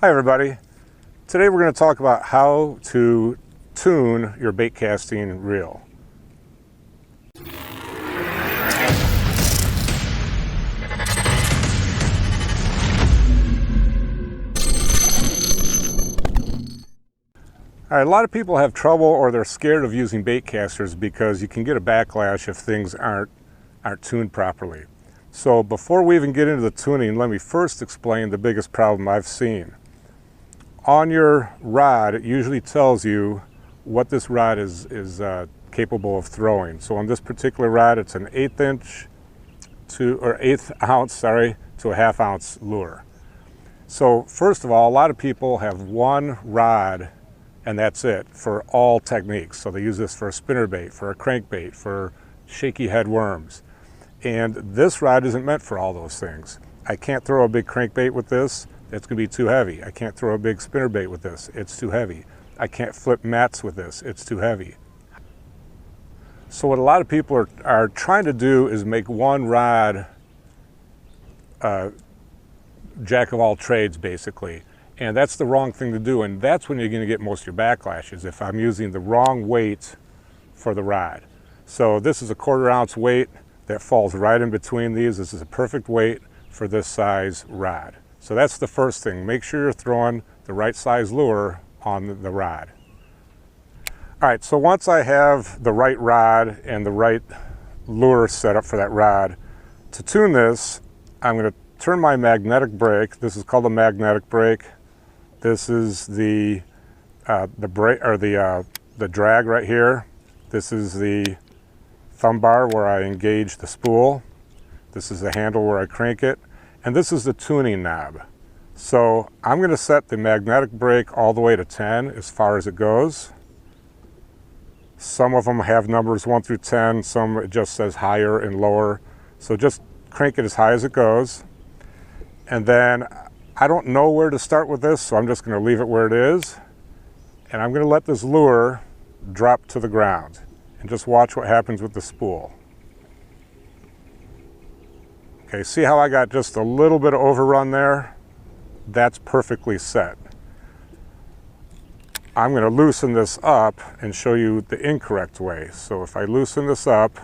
Hi everybody. Today we're going to talk about how to tune your bait casting reel. All right, a lot of people have trouble or they're scared of using bait casters because you can get a backlash if things aren't tuned properly. So before we even get into the tuning, let me first explain the biggest problem I've seen. On your rod, it usually tells you what this rod is capable of throwing. So on this particular rod, it's an 1/8 ounce to a 1/2 ounce lure. So first of all, a lot of people have one rod and that's it for all techniques. So they use this for a spinnerbait, for a crankbait, for shaky head worms. And this rod isn't meant for all those things. I can't throw a big crankbait with this. It's going to be too heavy. I can't throw a big spinnerbait with this. It's too heavy. I can't flip mats with this. It's too heavy. So what a lot of people are trying to do is make one rod jack of all trades, basically. And that's the wrong thing to do. And that's when you're going to get most of your backlashes, if I'm using the wrong weight for the rod. So this is a 1/4 ounce weight that falls right in between these. This is a perfect weight for this size rod. So that's the first thing. Make sure you're throwing the right size lure on the rod. All right, so once I have the right rod and the right lure set up for that rod, to tune this, I'm going to turn my magnetic brake. This is called a magnetic brake. This is the brake, or the drag right here. This is the thumb bar where I engage the spool. This is the handle where I crank it. And this is the tuning knob. So I'm going to set the magnetic brake all the way to 10 as far as it goes. Some of them have numbers 1 through 10, some it just says higher and lower. So just crank it as high as it goes. And then I don't know where to start with this, so I'm just going to leave it where it is. And I'm going to let this lure drop to the ground and just watch what happens with the spool. Okay, see how I got just a little bit of overrun there? That's perfectly set. I'm going to loosen this up and show you the incorrect way. So if I loosen this up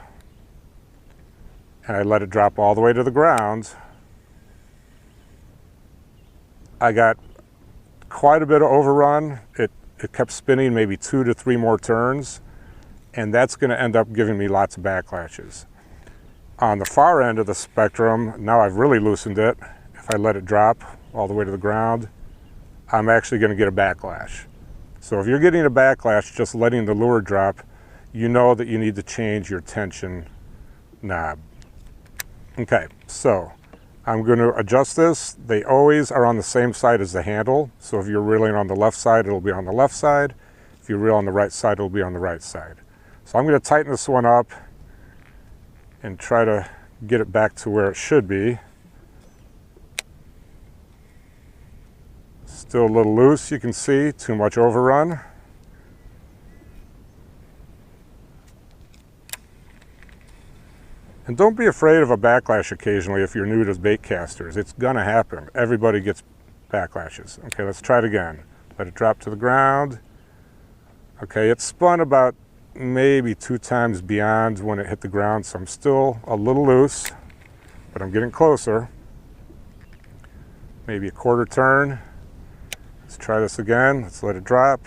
and I let it drop all the way to the ground, I got quite a bit of overrun. It kept spinning maybe 2 to 3 more turns, and that's going to end up giving me lots of backlashes. On the far end of the spectrum, now I've really loosened it. If I let it drop all the way to the ground, I'm actually going to get a backlash. So if you're getting a backlash just letting the lure drop, you know that you need to change your tension knob. Okay, so I'm going to adjust this. They always are on the same side as the handle. So if you're reeling on the left side, it'll be on the left side. If you reel on the right side, it'll be on the right side. So I'm going to tighten this one up and try to get it back to where it should be. Still a little loose, you can see, too much overrun. And don't be afraid of a backlash occasionally if you're new to bait casters. It's gonna happen. Everybody gets backlashes. Okay, let's try it again. Let it drop to the ground. Okay, it spun about maybe 2 times beyond when it hit the ground, so I'm still a little loose, but I'm getting closer. Maybe a 1/4 turn. Let's try this again. Let's let it drop.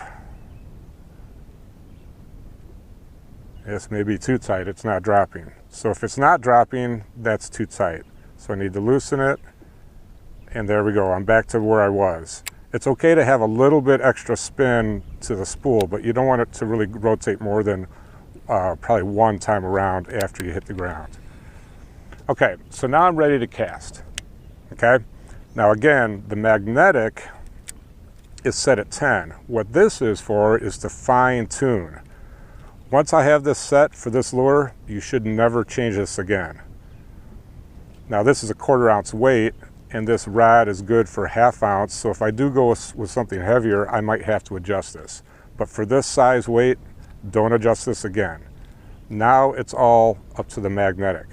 This may be too tight. It's not dropping. So if it's not dropping, that's too tight. So I need to loosen it, and there we go. I'm back to where I was. It's okay to have a little bit extra spin to the spool, but you don't want it to really rotate more than probably 1 time around after you hit the ground. Okay, so now I'm ready to cast. Okay, now again, the magnetic is set at 10. What this is for is to fine tune. Once I have this set for this lure, you should never change this again. Now this is a 1/4 ounce weight, and this rod is good for 1/2 ounce, so if I do go with something heavier, I might have to adjust this. But for this size weight, don't adjust this again. Now it's all up to the magnetic.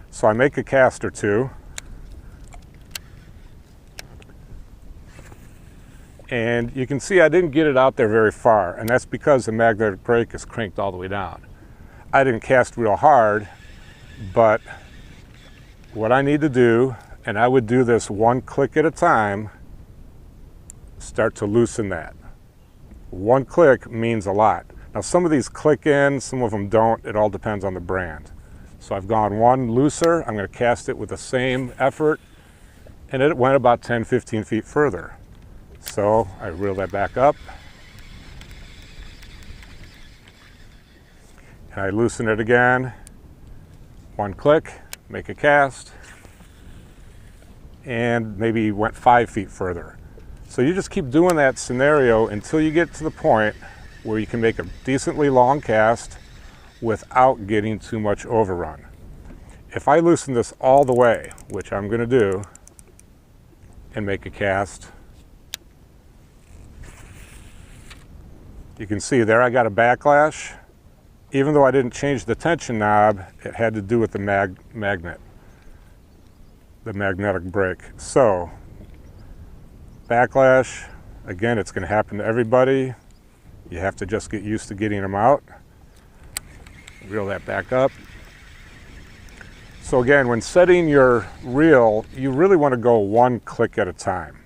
So I make a cast or two, And you can see I didn't get it out there very far, and that's because the magnetic brake is cranked all the way down. I didn't cast real hard, but what I need to do, and I would do this one click at a time, start to loosen that. One click means a lot. Now some of these click in, some of them don't. It all depends on the brand. So I've gone one looser. I'm going to cast it with the same effort, and it went about 10-15 feet further. So I reel that back up, and I loosen it again. One click, make a cast, and maybe went 5 feet further. So you just keep doing that scenario until you get to the point where you can make a decently long cast without getting too much overrun. If I loosen this all the way, which I'm going to do, and make a cast, you can see there I got a backlash. Even though I didn't change the tension knob, it had to do with the magnet, the magnetic brake. So, backlash, again, it's going to happen to everybody. You have to just get used to getting them out. Reel that back up. So again, when setting your reel, you really want to go one click at a time.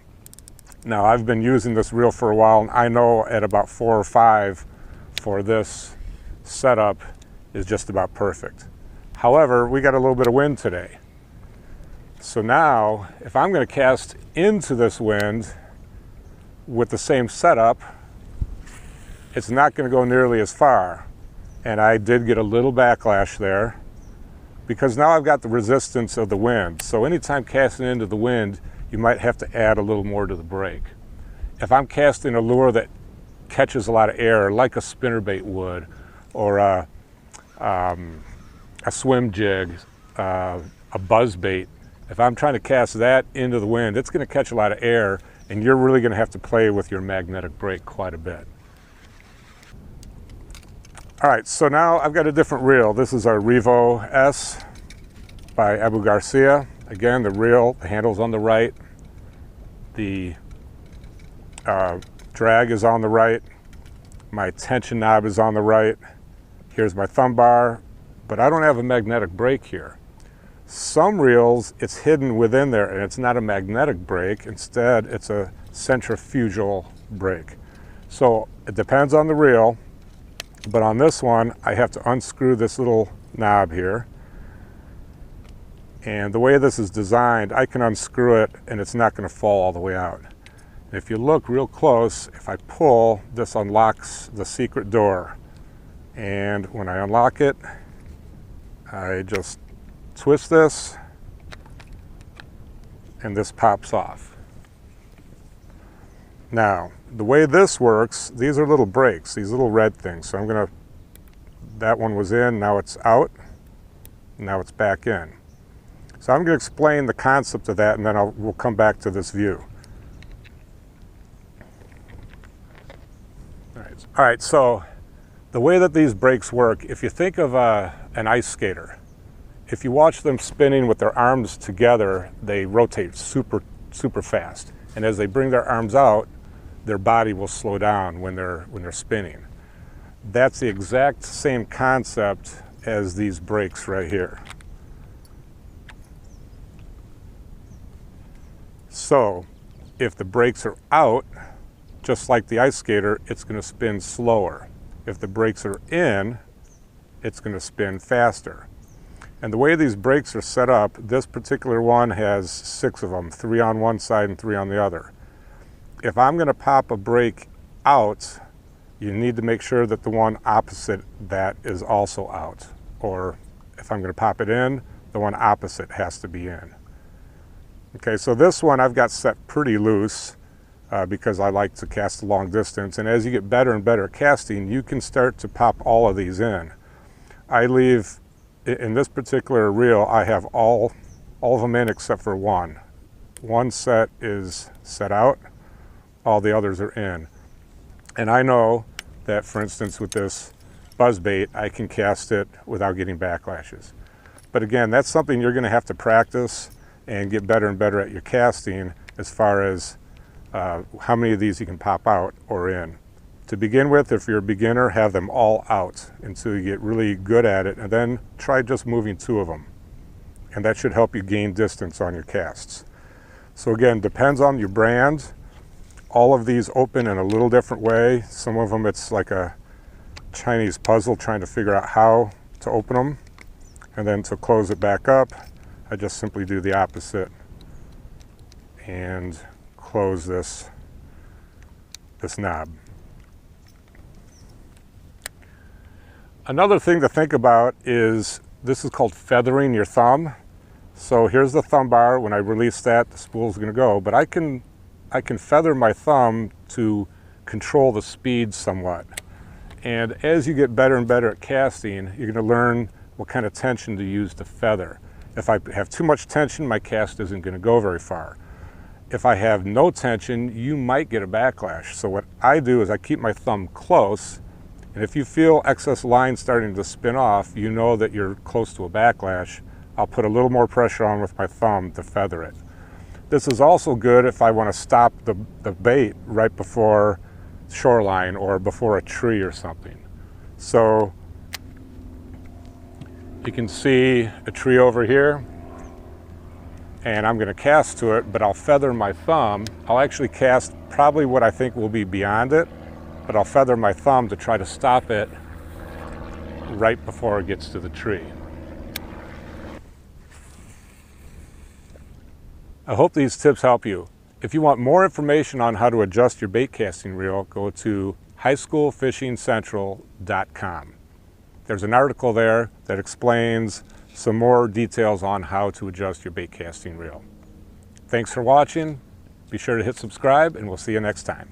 Now, I've been using this reel for a while, and I know at about 4 or 5 for this setup is just about perfect. However, we got a little bit of wind today. So now, if I'm going to cast into this wind with the same setup, it's not going to go nearly as far. And I did get a little backlash there because now I've got the resistance of the wind. So anytime casting into the wind, you might have to add a little more to the brake. If I'm casting a lure that catches a lot of air, like a spinnerbait would, or a swim jig, a buzz bait, if I'm trying to cast that into the wind, it's going to catch a lot of air, and you're really going to have to play with your magnetic brake quite a bit. All right, so now I've got a different reel. This is our Revo S by Abu Garcia. Again, the reel, the handle's on the right. The drag is on the right. My tension knob is on the right. Here's my thumb bar, but I don't have a magnetic brake here. Some reels, it's hidden within there, and it's not a magnetic brake. Instead, it's a centrifugal brake. So it depends on the reel, but on this one, I have to unscrew this little knob here. And the way this is designed, I can unscrew it and it's not going to fall all the way out. And if you look real close, if I pull, this unlocks the secret door. And when I unlock it, I just twist this and this pops off. Now, the way this works, these are little brakes, these little red things. So I'm going to, that one was in, now it's out, now it's back in. So I'm going to explain the concept of that, and then we'll come back to this view. All right, so the way that these brakes work, if you think of an ice skater, if you watch them spinning with their arms together, they rotate super fast. And as they bring their arms out, their body will slow down when they're spinning. That's the exact same concept as these brakes right here. So if the brakes are out, just like the ice skater, it's going to spin slower. If the brakes are in, it's going to spin faster. And the way these brakes are set up, this particular one has 6 of them, 3 on one side and 3 on the other. If I'm going to pop a brake out, you need to make sure that the one opposite that is also out. Or if I'm going to pop it in, the one opposite has to be in. Okay, so this one I've got set pretty loose because I like to cast a long distance. And as you get better and better at casting, you can start to pop all of these in. I leave, in this particular reel, I have all of them in except for one. One set is set out, all the others are in. And I know that, for instance, with this buzzbait, I can cast it without getting backlashes. But again, that's something you're going to have to practice and get better and better at your casting as far as how many of these you can pop out or in. To begin with, if you're a beginner, have them all out until you get really good at it, and then try just moving 2 of them. And that should help you gain distance on your casts. So again, depends on your brand. All of these open in a little different way. Some of them it's like a Chinese puzzle trying to figure out how to open them. And then to close it back up, I just simply do the opposite and close this knob. Another thing to think about is this is called feathering your thumb. So here's the thumb bar. When I release that, the spool's going to go, but I can feather my thumb to control the speed somewhat. And as you get better and better at casting, you're going to learn what kind of tension to use to feather. If I have too much tension, my cast isn't going to go very far. If I have no tension, you might get a backlash. So what I do is I keep my thumb close, and if you feel excess line starting to spin off, you know that you're close to a backlash. I'll put a little more pressure on with my thumb to feather it. This is also good if I want to stop the bait right before shoreline or before a tree or something. So you can see a tree over here, and I'm going to cast to it, but I'll feather my thumb. I'll actually cast probably what I think will be beyond it, but I'll feather my thumb to try to stop it right before it gets to the tree. I hope these tips help you. If you want more information on how to adjust your bait casting reel, go to highschoolfishingcentral.com. There's an article there that explains some more details on how to adjust your bait casting reel. Thanks for watching. Be sure to hit subscribe, and we'll see you next time.